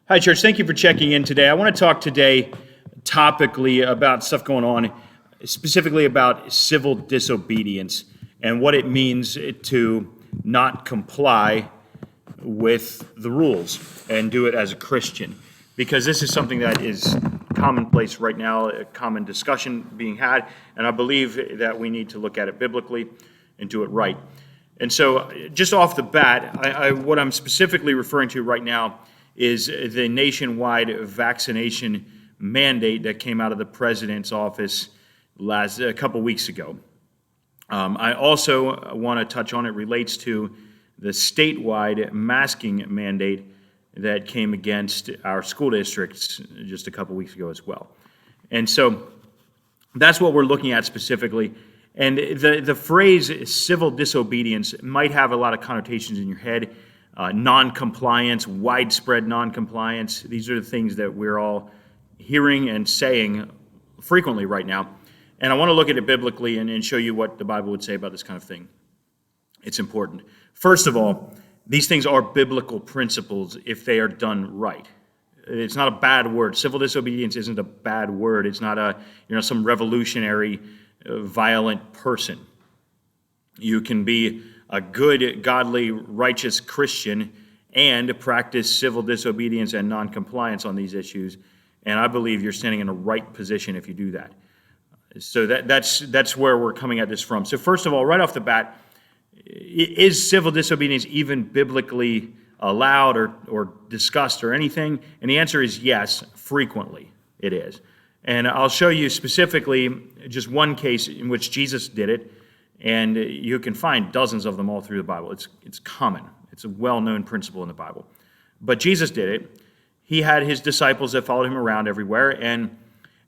Hi, church. Thank you for checking in today. I want to talk today topically about stuff going on, specifically about civil disobedience and what it means to not comply with the rules and do it as a Christian. Because this is something that is commonplace right now, a common discussion being had, and I believe that we need to look at it biblically and do it right. And so, just off the bat, what I'm specifically referring to right now is the nationwide vaccination mandate that came out of the president's office a couple weeks ago. I also want to touch on it relates to the statewide masking mandate that came against our school districts just a couple weeks ago as well. And so that's what we're looking at specifically. And the phrase civil disobedience might have a lot of connotations in your head. Non-compliance, widespread non-compliance. These are the things that we're all hearing and saying frequently right now. And I want to look at it biblically and show you what the Bible would say about this kind of thing. It's important. First of all, these things are biblical principles if they are done right. It's not a bad word. Civil disobedience isn't a bad word. It's not some revolutionary, violent person. You can be a good, godly, righteous Christian and practice civil disobedience and non-compliance on these issues. And I believe you're standing in a right position if you do that. So that's where we're coming at this from. So first of all, right off the bat, is civil disobedience even biblically allowed or discussed or anything? And the answer is yes, frequently it is. And I'll show you specifically just one case in which Jesus did it. And you can find dozens of them all through the Bible. It's common. It's a well-known principle in the Bible. But Jesus did it. He had his disciples that followed him around everywhere, and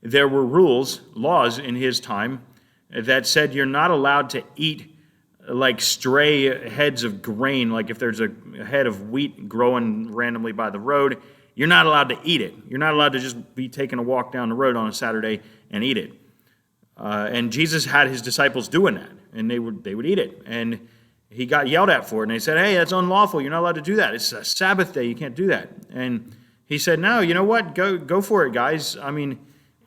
there were laws in his time that said you're not allowed to eat like stray heads of grain, like if there's a head of wheat growing randomly by the road, you're not allowed to eat it. You're not allowed to just be taking a walk down the road on a Saturday and eat it. And Jesus had his disciples doing that, and they would eat it. And he got yelled at for it, and they said, "Hey, that's unlawful. You're not allowed to do that. It's a Sabbath day. You can't do that." And he said, "No, you know what? Go for it, guys." I mean,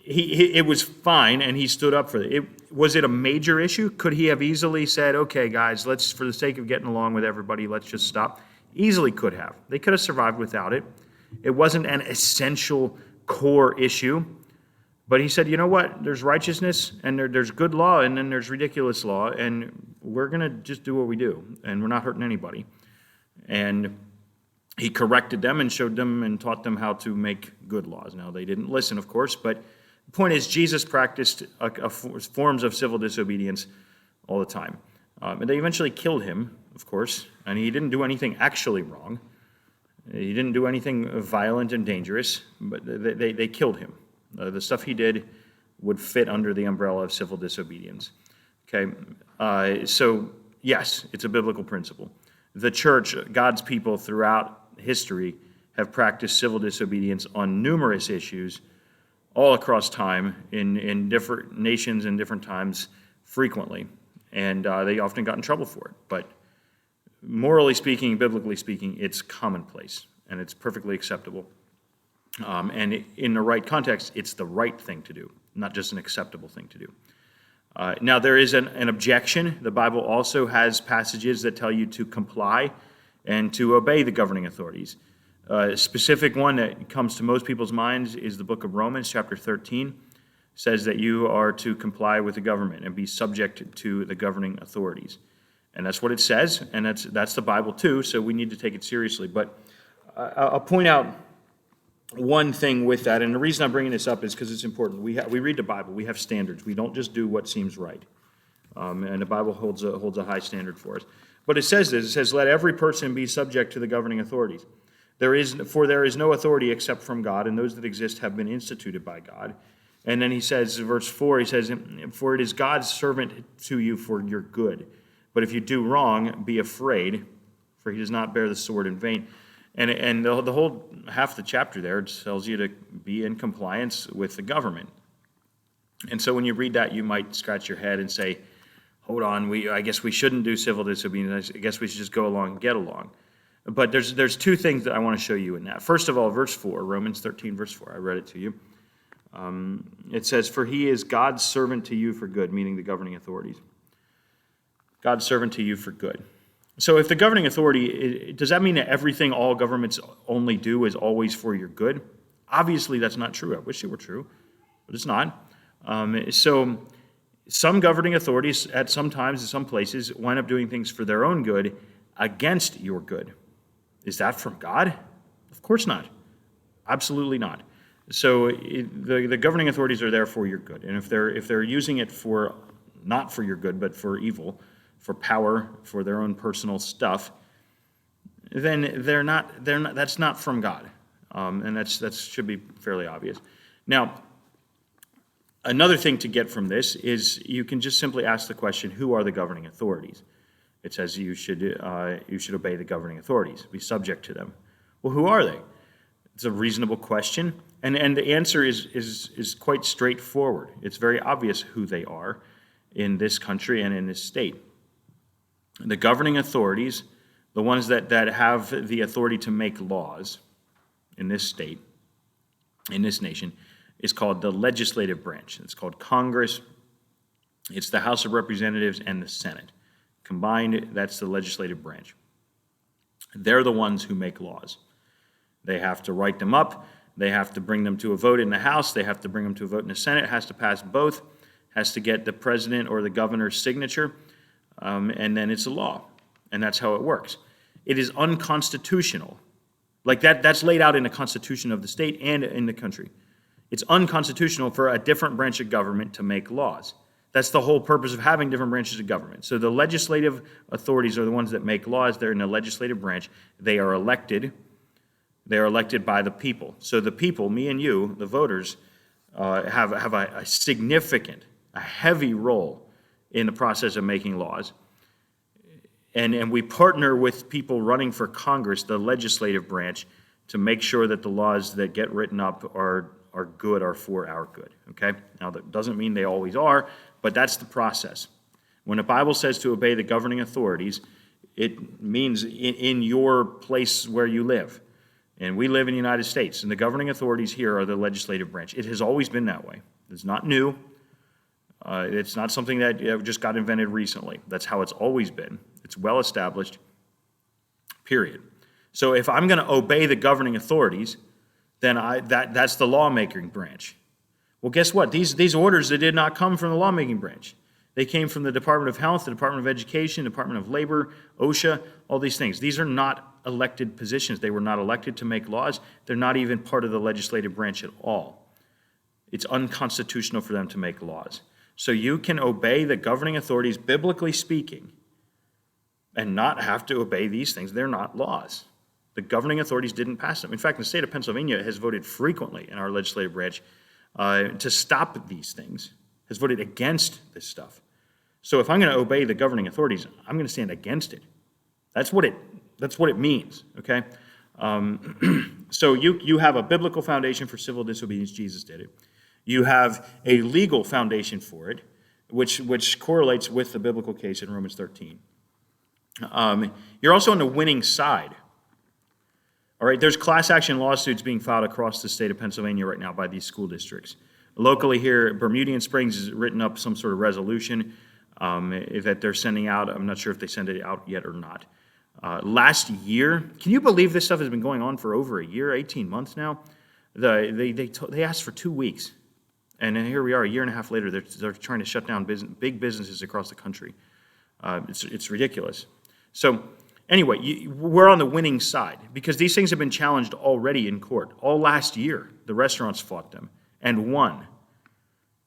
it was fine, and he stood up for it. Was it a major issue? Could he have easily said, "Okay, guys, let's, for the sake of getting along with everybody, let's just stop"? Easily could have. They could have survived without it. It wasn't an essential core issue. But he said, you know what? There's righteousness, and there's good law, and then there's ridiculous law, and we're going to just do what we do, and we're not hurting anybody. And he corrected them and showed them and taught them how to make good laws. Now, they didn't listen, of course, but the point is Jesus practiced forms of civil disobedience all the time. And they eventually killed him, of course, and he didn't do anything actually wrong. He didn't do anything violent and dangerous, but they killed him. The stuff he did would fit under the umbrella of civil disobedience. Okay, so yes, it's a biblical principle. The church, God's people throughout history, have practiced civil disobedience on numerous issues all across time in different nations and different times frequently. And they often got in trouble for it. But morally speaking, biblically speaking, it's commonplace and it's perfectly acceptable. And in the right context, it's the right thing to do, not just an acceptable thing to do. Now, there is an objection. The Bible also has passages that tell you to comply and to obey the governing authorities. A specific one that comes to most people's minds is the book of Romans, chapter 13. It says that you are to comply with the government and be subject to the governing authorities. And that's what it says, and that's the Bible too, so we need to take it seriously. But I'll point out one thing with that, and the reason I'm bringing this up is because it's important. We read the Bible. We have standards. We don't just do what seems right, and the Bible holds a high standard for us. But it says this. It says, "Let every person be subject to the governing authorities. There is no authority except from God, and those that exist have been instituted by God." And then he says, verse 4, he says, "For it is God's servant to you for your good. But if you do wrong, be afraid, for he does not bear the sword in vain." And the whole half the chapter there tells you to be in compliance with the government. And so when you read that, you might scratch your head and say, hold on, I guess we shouldn't do civil disobedience. I guess we should just go along and get along. But there's two things that I want to show you in that. First of all, verse 4, Romans 13, verse 4. I read it to you. It says, "For he is God's servant to you for good," meaning the governing authorities. God's servant to you for good. So if the governing authority, does that mean that everything all governments only do is always for your good? Obviously, that's not true. I wish it were true, but it's not. So some governing authorities at some times in some places wind up doing things for their own good against your good. Is that from God? Of course not. Absolutely not. So the governing authorities are there for your good, and if they're using it for not for your good but for evil, for power, for their own personal stuff, then they're not. That's not from God, and that should be fairly obvious. Now, another thing to get from this is you can just simply ask the question: who are the governing authorities? It says you should obey the governing authorities, be subject to them. Well, who are they? It's a reasonable question, and the answer is quite straightforward. It's very obvious who they are in this country and in this state. The governing authorities, the ones that have the authority to make laws in this state, in this nation, is called the legislative branch. It's called Congress. It's the House of Representatives and the Senate. Combined, that's the legislative branch. They're the ones who make laws. They have to write them up. They have to bring them to a vote in the House. They have to bring them to a vote in the Senate. It has to pass both. It has to get the president or the governor's signature, and then it's a law. And that's how it works. It is unconstitutional. Like that's laid out in the Constitution of the state and in the country. It's unconstitutional for a different branch of government to make laws. That's the whole purpose of having different branches of government. So the legislative authorities are the ones that make laws. They're in the legislative branch. They are elected. They are elected by the people. So the people, me and you, the voters, have a significant, a heavy role in the process of making laws. And we partner with people running for Congress, the legislative branch, to make sure that the laws that get written up are good, are for our good. Okay? Now, that doesn't mean they always are, but that's the process. When the Bible says to obey the governing authorities, it means in your place where you live. And we live in the United States, and the governing authorities here are the legislative branch. It has always been that way. It's not new. It's not something that just got invented recently. That's how it's always been. It's well established, period. So if I'm going to obey the governing authorities, then that's the lawmaking branch. Well, guess what? These orders, they did not come from the lawmaking branch. They came from the Department of Health, the Department of Education, Department of Labor, OSHA, all these things. These are not elected positions. They were not elected to make laws. They're not even part of the legislative branch at all. It's unconstitutional for them to make laws. So you can obey the governing authorities, biblically speaking, and not have to obey these things. They're not laws. The governing authorities didn't pass them. In fact, the state of Pennsylvania has voted frequently in our legislative branch to stop these things, has voted against this stuff. So if I'm going to obey the governing authorities, I'm going to stand against it. That's what it means, okay? So you have a biblical foundation for civil disobedience. Jesus did it. You have a legal foundation for it, which correlates with the biblical case in Romans 13. You're also on the winning side. All right, there's class action lawsuits being filed across the state of Pennsylvania right now by these school districts. Locally here, Bermudian Springs has written up some sort of resolution that they're sending out. I'm not sure if they sent it out yet or not. Last year, can you believe this stuff has been going on for over a year, 18 months now? They asked for 2 weeks, and here we are a year and a half later. They're trying to shut down big businesses across the country. It's ridiculous. So anyway, we're on the winning side because these things have been challenged already in court. All last year, the restaurants fought them and won.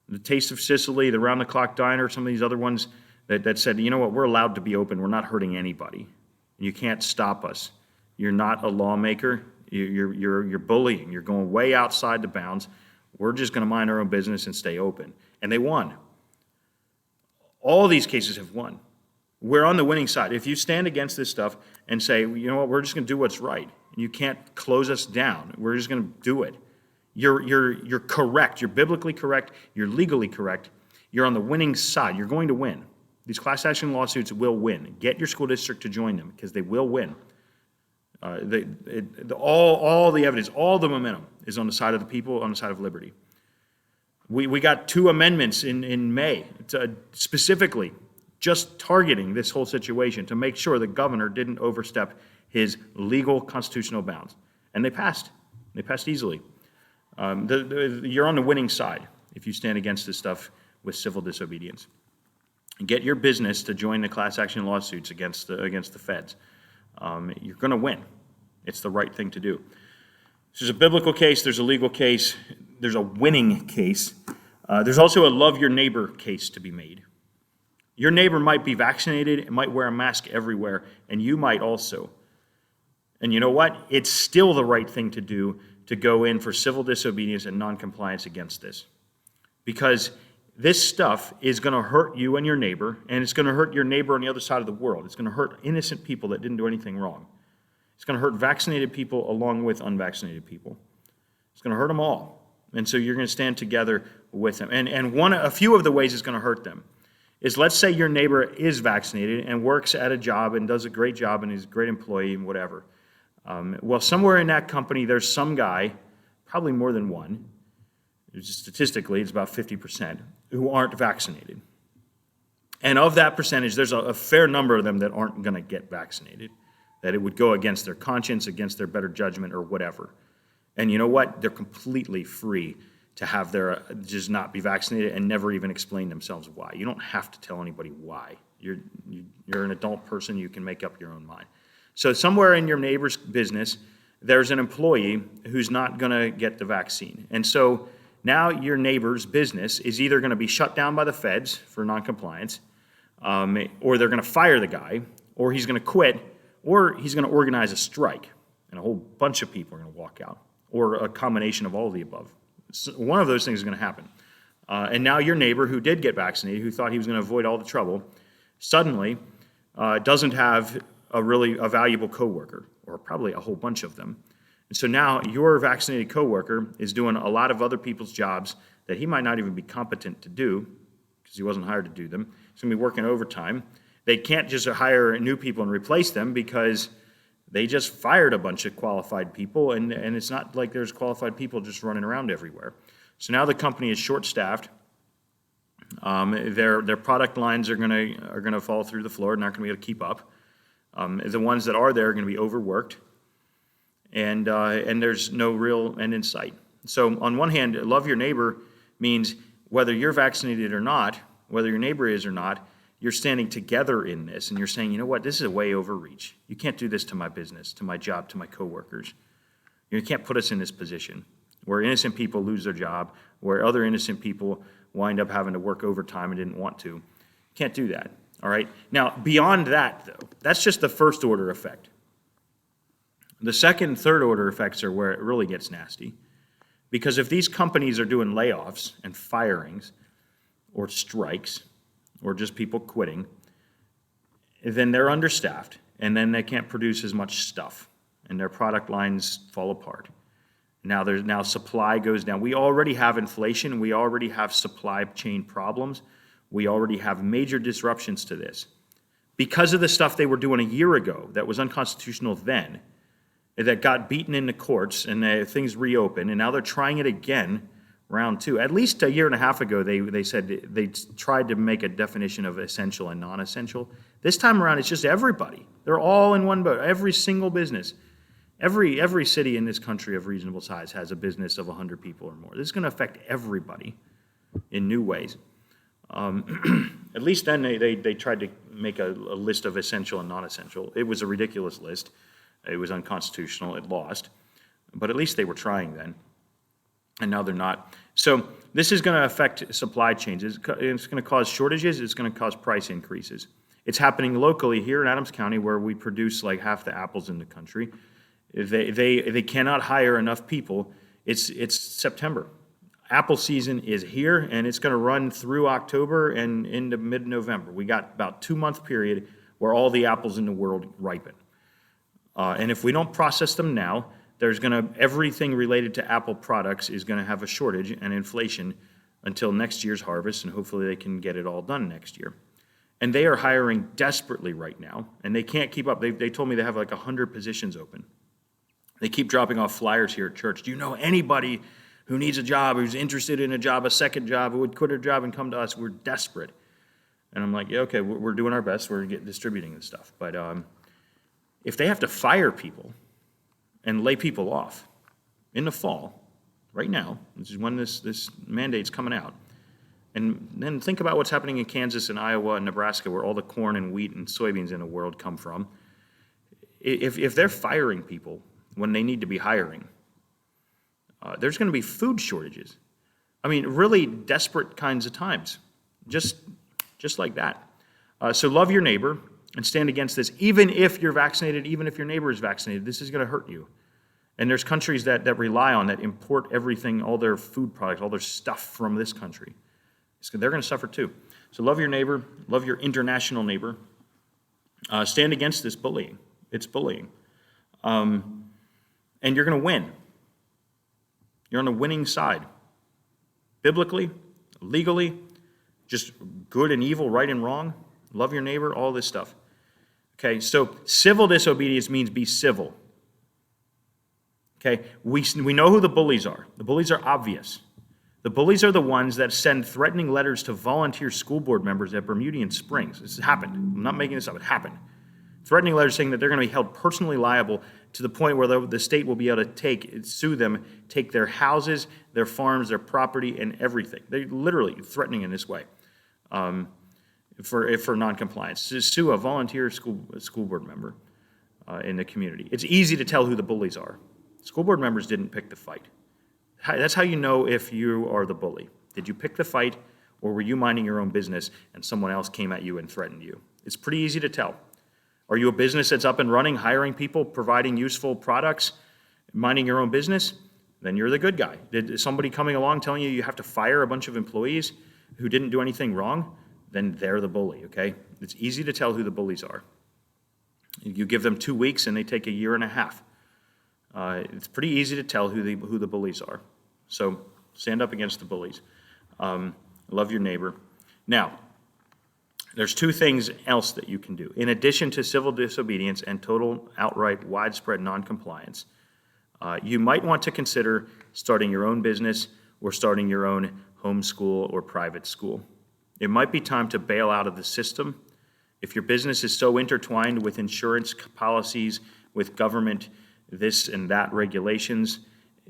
The Taste of Sicily, the Round the Clock Diner, some of these other ones that said, you know what, we're allowed to be open. We're not hurting anybody. You can't stop us. You're not a lawmaker. You're bullying. You're going way outside the bounds. We're just going to mind our own business and stay open. And they won. All these cases have won. We're on the winning side. If you stand against this stuff and say, you know what, we're just going to do what's right, and you can't close us down. We're just going to do it. You're correct. You're biblically correct. You're legally correct. You're on the winning side. You're going to win. These class action lawsuits will win. Get your school district to join them because they will win. All the evidence, all the momentum is on the side of the people, on the side of liberty. We got 2 amendments in May, specifically just targeting this whole situation to make sure the governor didn't overstep his legal constitutional bounds. And they passed. They passed easily. You're on the winning side if you stand against this stuff with civil disobedience. Get your business to join the class action lawsuits against the feds. You're going to win. It's the right thing to do. There's a biblical case, there's a legal case, there's a winning case. There's also a love your neighbor case to be made. Your neighbor might be vaccinated, might wear a mask everywhere, and you might also. And you know what? It's still the right thing to do to go in for civil disobedience and noncompliance against this. Because this stuff is going to hurt you and your neighbor, and it's going to hurt your neighbor on the other side of the world. It's going to hurt innocent people that didn't do anything wrong. It's going to hurt vaccinated people along with unvaccinated people. It's going to hurt them all. And so you're going to stand together with them. And a few of the ways it's going to hurt them is, let's say your neighbor is vaccinated and works at a job and does a great job and is a great employee and whatever. Well, somewhere in that company, there's some guy, probably more than one, statistically it's about 50%, who aren't vaccinated. And of that percentage, there's a fair number of them that aren't going to get vaccinated, that it would go against their conscience, against their better judgment, or whatever. And you know what? They're completely free to have their just not be vaccinated and never even explain themselves why. You don't have to tell anybody why. You're an adult person. You can make up your own mind. So somewhere in your neighbor's business, there's an employee who's not going to get the vaccine. And so now your neighbor's business is either going to be shut down by the feds for noncompliance, or they're going to fire the guy, or he's going to quit, or he's going to organize a strike, and a whole bunch of people are going to walk out, or a combination of all of the above. So one of those things is going to happen. And now your neighbor who did get vaccinated, who thought he was going to avoid all the trouble, suddenly doesn't have a valuable coworker, or probably a whole bunch of them. And so now your vaccinated coworker is doing a lot of other people's jobs that he might not even be competent to do because he wasn't hired to do them. He's going to be working overtime. They can't just hire new people and replace them because they just fired a bunch of qualified people, and it's not like there's qualified people just running around everywhere. So now the company is short-staffed. Their product lines are gonna fall through the floor, not gonna be able to keep up. The ones that are there are gonna be overworked, and there's no real end in sight. So on one hand, love your neighbor means whether you're vaccinated or not, whether your neighbor is or not, you're standing together in this, and you're saying, you know what, this is a way overreach. You can't do this to my business, to my job, to my coworkers. You can't put us in this position where innocent people lose their job, where other innocent people wind up having to work overtime and didn't want to. You can't do that, all right? Now, beyond that, though, that's just the first order effect. The second and third order effects are where it really gets nasty. Because if these companies are doing layoffs and firings or strikes, or just people quitting, then they're understaffed, and then they can't produce as much stuff, and their product lines fall apart. Now supply goes down. We already have inflation. We already have supply chain problems. We already have major disruptions to this. Because of the stuff they were doing a year ago that was unconstitutional then, that got beaten in the courts, and things reopened, and now they're trying it again, round two. At least a year and a half ago, they said they tried to make a definition of essential and non-essential. This time around, it's just everybody. They're all in one boat. Every single business. Every city in this country of reasonable size has a business of 100 people or more. This is going to affect everybody in new ways. At least then they tried to make a list of essential and non-essential. It was a ridiculous list. It was unconstitutional. It lost. But at least they were trying then. And now they're not. So this is going to affect supply chains. It's going to cause shortages. It's going to cause price increases. It's happening locally here in Adams County, where we produce like half the apples in the country. They cannot hire enough people. It's September. Apple season is here, and it's going to run through October and into mid-November. We got about 2-month period where all the apples in the world ripen. And if we don't process them now, everything related to Apple products is going to have a shortage and inflation until next year's harvest, and hopefully they can get it all done next year. And they are hiring desperately right now, and they can't keep up. They told me they have like 100 positions open. They keep dropping off flyers here at church. Do you know anybody who needs a job, who's interested in a job, a second job, who would quit a job and come to us? We're desperate. And I'm like, yeah, okay, we're doing our best. We're distributing this stuff. But if they have to fire people and lay people off in the fall, right now, which is when this mandate's coming out, and then think about what's happening in Kansas and Iowa and Nebraska, where all the corn and wheat and soybeans in the world come from. If they're firing people when they need to be hiring, there's going to be food shortages. I mean, really desperate kinds of times, just like that. So love your neighbor and stand against this. Even if you're vaccinated, even if your neighbor is vaccinated, this is going to hurt you. And there's countries that rely on that, import everything, all their food products, all their stuff from this country. They're going to suffer too. So love your neighbor, love your international neighbor. Stand against this bullying. It's bullying. And you're going to win. You're on the winning side. Biblically, legally, just good and evil, right and wrong. Love your neighbor, all this stuff. Okay, so civil disobedience means be civil. Okay, we know who the bullies are. The bullies are obvious. The bullies are the ones that send threatening letters to volunteer school board members at Bermudian Springs. This has happened. I'm not making this up. It happened. Threatening letters saying that they're going to be held personally liable to the point where the state will be able to sue them, take their houses, their farms, their property, and everything. They're literally threatening in this way for noncompliance. To sue a volunteer school board member in the community. It's easy to tell who the bullies are. School board members didn't pick the fight. That's how you know if you are the bully. Did you pick the fight, or were you minding your own business and someone else came at you and threatened you? It's pretty easy to tell. Are you a business that's up and running, hiring people, providing useful products, minding your own business? Then you're the good guy. Did somebody coming along telling you have to fire a bunch of employees who didn't do anything wrong? Then they're the bully, okay? It's easy to tell who the bullies are. You give them 2 weeks and they take a year and a half. It's pretty easy to tell who the bullies are. So stand up against the bullies. Love your neighbor. Now, there's 2 things else that you can do. In addition to civil disobedience and total, outright, widespread noncompliance, you might want to consider starting your own business or starting your own homeschool or private school. It might be time to bail out of the system. If your business is so intertwined with insurance policies, with government this and that regulations,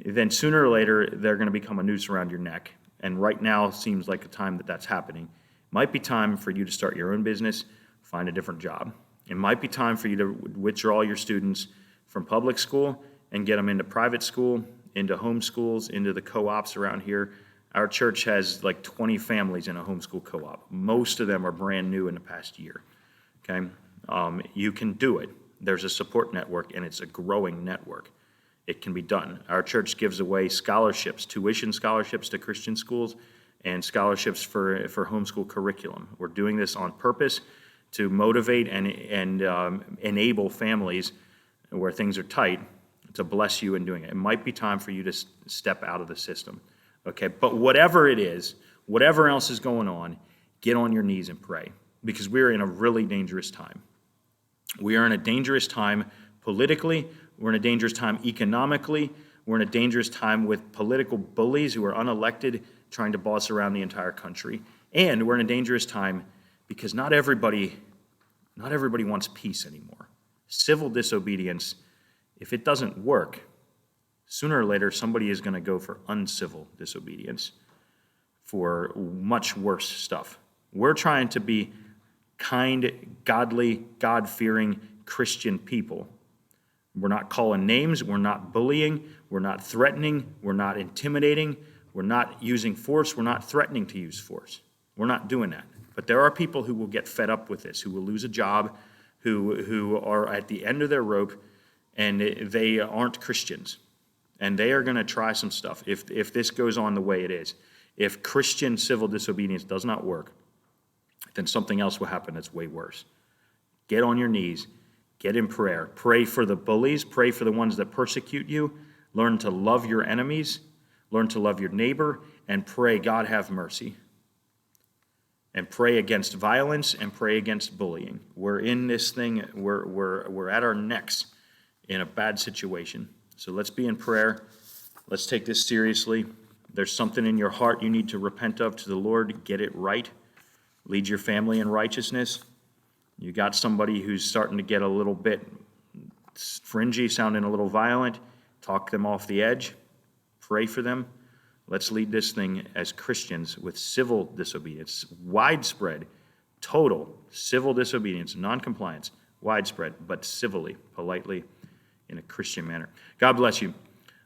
then sooner or later they're going to become a noose around your neck. And right now seems like a time that's happening. It might be time for you to start your own business, find a different job. It might be time for you to withdraw your students from public school and get them into private school, into homeschools, into the co-ops around here. Our church has like 20 families in a homeschool co-op. Most of them are brand new in the past year. Okay, you can do it. There's a support network, and it's a growing network. It can be done. Our church gives away scholarships, tuition scholarships to Christian schools, and scholarships for homeschool curriculum. We're doing this on purpose to motivate and enable families where things are tight to bless you in doing it. It might be time for you to step out of the system. Okay, but whatever it is, whatever else is going on, get on your knees and pray, because we're in a really dangerous time. We are in a dangerous time politically. We're in a dangerous time economically. We're in a dangerous time with political bullies who are unelected trying to boss around the entire country. And we're in a dangerous time because not everybody wants peace anymore. Civil disobedience, if it doesn't work, sooner or later somebody is going to go for uncivil disobedience for much worse stuff. We're trying to be kind, godly, God-fearing Christian people. We're not calling names, we're not bullying, we're not threatening, we're not intimidating, we're not using force, we're not threatening to use force. We're not doing that. But there are people who will get fed up with this, who will lose a job, who are at the end of their rope, and they aren't Christians. And they are going to try some stuff if this goes on the way it is. If Christian civil disobedience does not work, then something else will happen that's way worse. Get on your knees. Get in prayer. Pray for the bullies. Pray for the ones that persecute you. Learn to love your enemies. Learn to love your neighbor. And pray, God have mercy. and pray against violence and pray against bullying. We're in this thing, we're at our necks in a bad situation. So let's be in prayer. Let's take this seriously. There's something in your heart you need to repent of to the Lord. Get it right. Lead your family in righteousness. You got somebody who's starting to get a little bit fringy, sounding a little violent. Talk them off the edge. Pray for them. Let's lead this thing as Christians with civil disobedience, widespread, total civil disobedience, non-compliance, widespread, but civilly, politely, in a Christian manner. God bless you.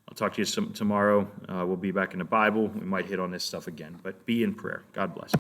I'll talk to you tomorrow. We'll be back in the Bible. We might hit on this stuff again, but be in prayer. God bless.